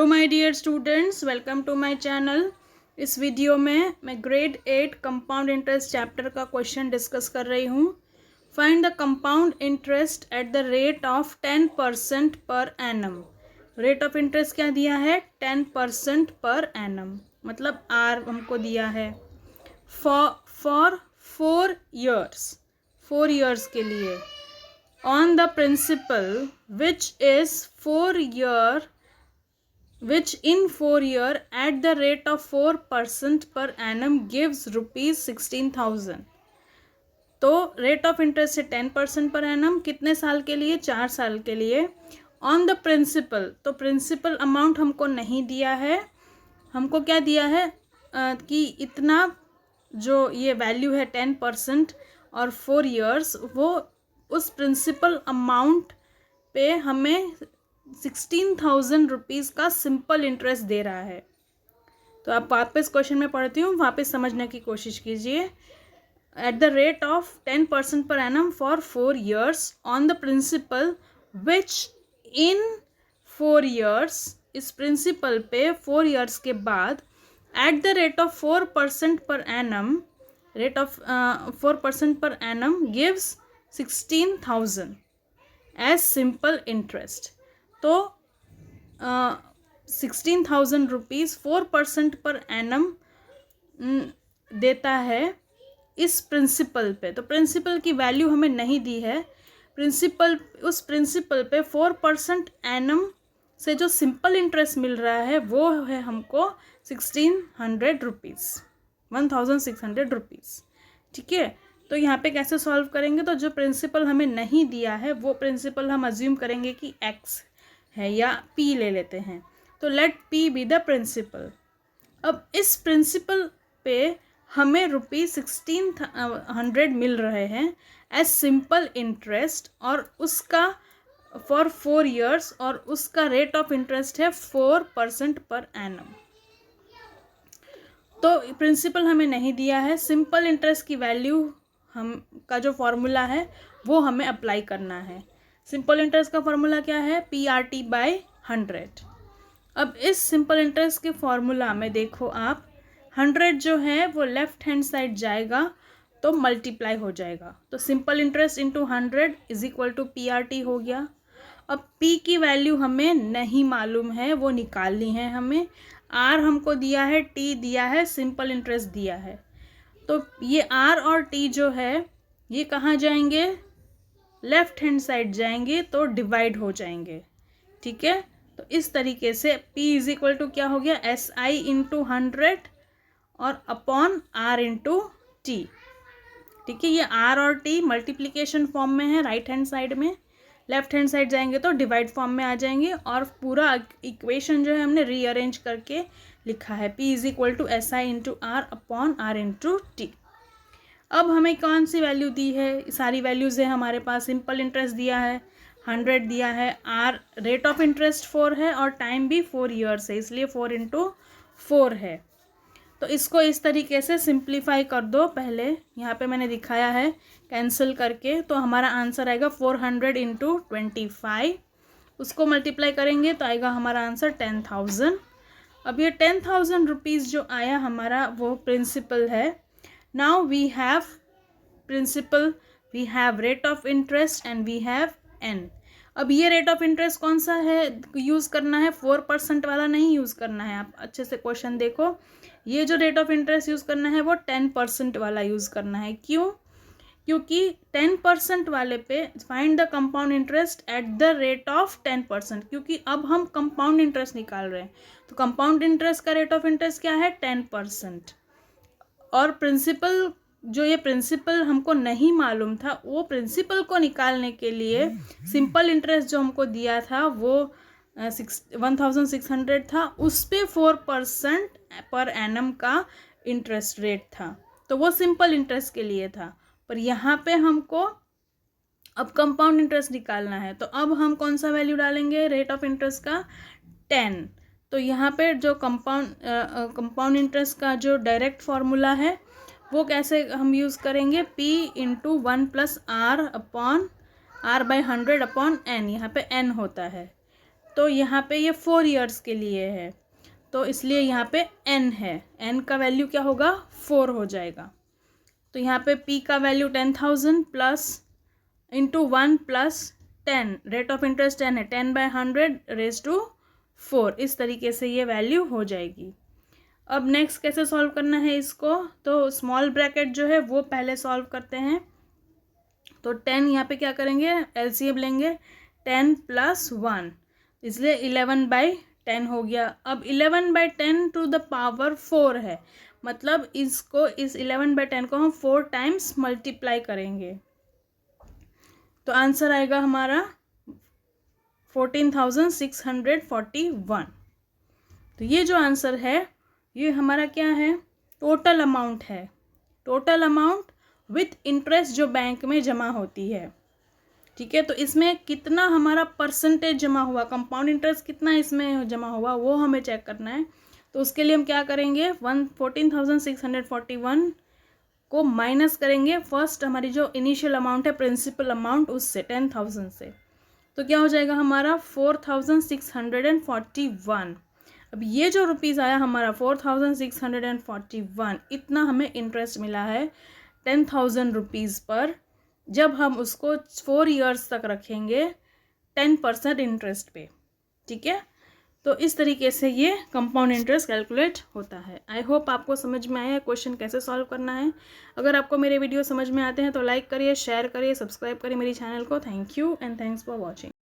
Hello my dear students, welcome to my channel. इस video में मैं ग्रेड 8 कंपाउंड इंटरेस्ट चैप्टर का question discuss कर रही हूँ। Find the compound interest at the rate of 10% per annum. Rate of interest क्या दिया है? 10% पर एनम, मतलब आर हमको दिया है फॉर 4 ईयर्स, 4 ईयर्स के लिए, on the principal which is 4 year which in 4 year at the rate of 4% per annum gives rupees 16,000। तो रेट ऑफ इंटरेस्ट है 10% पर एनम, कितने साल के लिए? 4 साल के लिए। ऑन द प्रिंसिपल, तो प्रिंसिपल अमाउंट हमको नहीं दिया है, हमको क्या दिया है कि इतना जो ये वैल्यू है 10% और 4 ईयर्स, वो उस प्रिंसिपल अमाउंट पे हमें 16,000 रुपीज़ का सिंपल इंटरेस्ट दे रहा है। तो आप वापस क्वेश्चन में पढ़ती हूँ, वापस समझने की कोशिश कीजिए। Eight the rate of 10% per annum for 4 years on the principal which in 4 years, इस प्रिंसिपल पे 4 ईयर्स के बाद eight the rate of 4% per annum, rate of 4% per annum gives 16,000 as simple interest. तो 16,000 रुपीज़ 4% पर एनम देता है इस principal पे। तो प्रिंसिपल की वैल्यू हमें नहीं दी है, प्रिंसिपल, उस प्रिंसिपल पे 4% एनम से जो सिंपल इंटरेस्ट मिल रहा है वो है हमको 1600 रुपीज़, 1600 रुपीज़। ठीक है, तो यहाँ पे कैसे सॉल्व करेंगे? तो जो प्रिंसिपल हमें नहीं दिया है वो प्रिंसिपल हम अज्यूम करेंगे कि एक्स है या पी ले लेते हैं। तो let P be the principal. अब इस प्रिंसिपल पे हमें रुपीज़ 1600 मिल रहे हैं एज सिंपल इंटरेस्ट, और उसका फॉर 4 ईयर्स, और उसका रेट ऑफ इंटरेस्ट है 4% पर एनम। तो प्रिंसिपल हमें नहीं दिया है, सिंपल इंटरेस्ट की वैल्यू हम का जो फॉर्मूला है वो हमें अप्लाई करना है। सिंपल इंटरेस्ट का फॉर्मूला क्या है? PRT by 100। अब इस सिंपल इंटरेस्ट के फॉर्मूला में देखो आप, 100 जो है वो लेफ्ट हैंड साइड जाएगा तो मल्टीप्लाई हो जाएगा, तो simple interest into 100 is equal to PRT हो गया। अब P की वैल्यू हमें नहीं मालूम है, वो निकालनी है हमें। R हमको दिया है, T दिया है, सिंपल इंटरेस्ट दिया है। तो ये R और T जो है ये कहाँ जाएंगे? लेफ्ट हैंड साइड जाएंगे तो डिवाइड हो जाएंगे। ठीक है, तो इस तरीके से P इज इक्वल टू क्या हो गया? SI इंटू 100 और अपॉन R इंटू T। ठीक है, ये R और T मल्टीप्लिकेशन फॉर्म में है राइट हैंड साइड में, लेफ्ट हैंड साइड जाएंगे तो डिवाइड फॉर्म में आ जाएंगे, और पूरा इक्वेशन जो है हमने रीअरेंज करके लिखा है। P is equal to SI into R upon R into T। अब हमें कौन सी वैल्यू दी है? सारी वैल्यूज़ है हमारे पास। सिंपल इंटरेस्ट दिया है 100 दिया है, R रेट ऑफ इंटरेस्ट 4 है और टाइम भी 4 ईयर्स है, इसलिए 4 इंटू 4 है। तो इसको इस तरीके से सिंप्लीफाई कर दो। पहले यहाँ पे मैंने दिखाया है कैंसिल करके, तो हमारा आंसर आएगा 400 इंटू 25। उसको मल्टीप्लाई करेंगे तो आएगा हमारा आंसर 10,000। अब ये 10,000 रुपीज़ जो आया हमारा वो प्रिंसिपल है। Now we have principal, we have rate of interest and we have N। अब ये रेट ऑफ इंटरेस्ट कौन सा है यूज़ करना है? 4% वाला नहीं यूज़ करना है। आप अच्छे से क्वेश्चन देखो, ये जो रेट ऑफ इंटरेस्ट यूज़ करना है वो 10% वाला यूज़ करना है। क्यों? क्योंकि 10% वाले पे find the compound interest at the rate of 10%, क्योंकि अब हम कंपाउंड इंटरेस्ट निकाल रहे हैं। तो कंपाउंड इंटरेस्ट का रेट ऑफ इंटरेस्ट क्या है? 10%। और प्रिंसिपल, जो ये प्रिंसिपल हमको नहीं मालूम था, वो प्रिंसिपल को निकालने के लिए सिंपल इंटरेस्ट जो हमको दिया था वो 1600 था, उस पे 4% पर एनम का इंटरेस्ट रेट था, तो वो सिंपल इंटरेस्ट के लिए था। पर यहाँ पे हमको अब कंपाउंड इंटरेस्ट निकालना है, तो अब हम कौन सा वैल्यू डालेंगे? रेट ऑफ इंटरेस्ट का 10। तो यहाँ पे जो कंपाउंड इंटरेस्ट का जो डायरेक्ट फार्मूला है वो कैसे हम यूज़ करेंगे? P into 1 plus R upon R by 100 upon N, यहाँ पे N होता है। तो यहाँ पे ये 4 ईयर्स के लिए है, तो इसलिए यहाँ पे n है, n का वैल्यू क्या होगा 4 हो जाएगा। तो यहाँ पे p का value 10,000 plus into 1 plus 10, rate of interest 10 है, 10/100 रेज टू 4, इस तरीके से ये वैल्यू हो जाएगी। अब नेक्स्ट कैसे सॉल्व करना है इसको, तो स्मॉल ब्रैकेट जो है वो पहले सॉल्व करते हैं। तो 10 यहाँ पे क्या करेंगे, एलसीएम लेंगे, 10 + 1, इसलिए 11/10 हो गया। अब 11/10 टू द पावर 4 है, मतलब इसको, इस 11/10 को हम 4 टाइम्स मल्टीप्लाई करेंगे, तो आंसर आएगा हमारा 14,641। तो ये जो आंसर है ये हमारा क्या है, टोटल अमाउंट है, टोटल अमाउंट विथ इंटरेस्ट जो बैंक में जमा होती है। ठीक है, तो इसमें कितना हमारा परसेंटेज जमा हुआ, कंपाउंड इंटरेस्ट कितना इसमें जमा हुआ वो हमें चेक करना है। तो उसके लिए हम क्या करेंगे, 14,641 को माइनस करेंगे फर्स्ट हमारी जो इनिशियल अमाउंट है प्रिंसिपल अमाउंट उससे 10,000 से, तो क्या हो जाएगा हमारा 4,641। अब ये जो रुपीज़ आया हमारा 4,641, इतना हमें इंटरेस्ट मिला है 10,000 रुपीज़ पर, जब हम उसको 4 ईयर्स तक रखेंगे 10% इंटरेस्ट पे। ठीक है, तो इस तरीके से ये कंपाउंड इंटरेस्ट कैलकुलेट होता है। आई होप आपको समझ में आया क्वेश्चन कैसे सॉल्व करना है। अगर आपको मेरे वीडियो समझ में आते हैं तो लाइक करिए, शेयर करिए, सब्सक्राइब करिए मेरी चैनल को। Thank you and thanks for watching.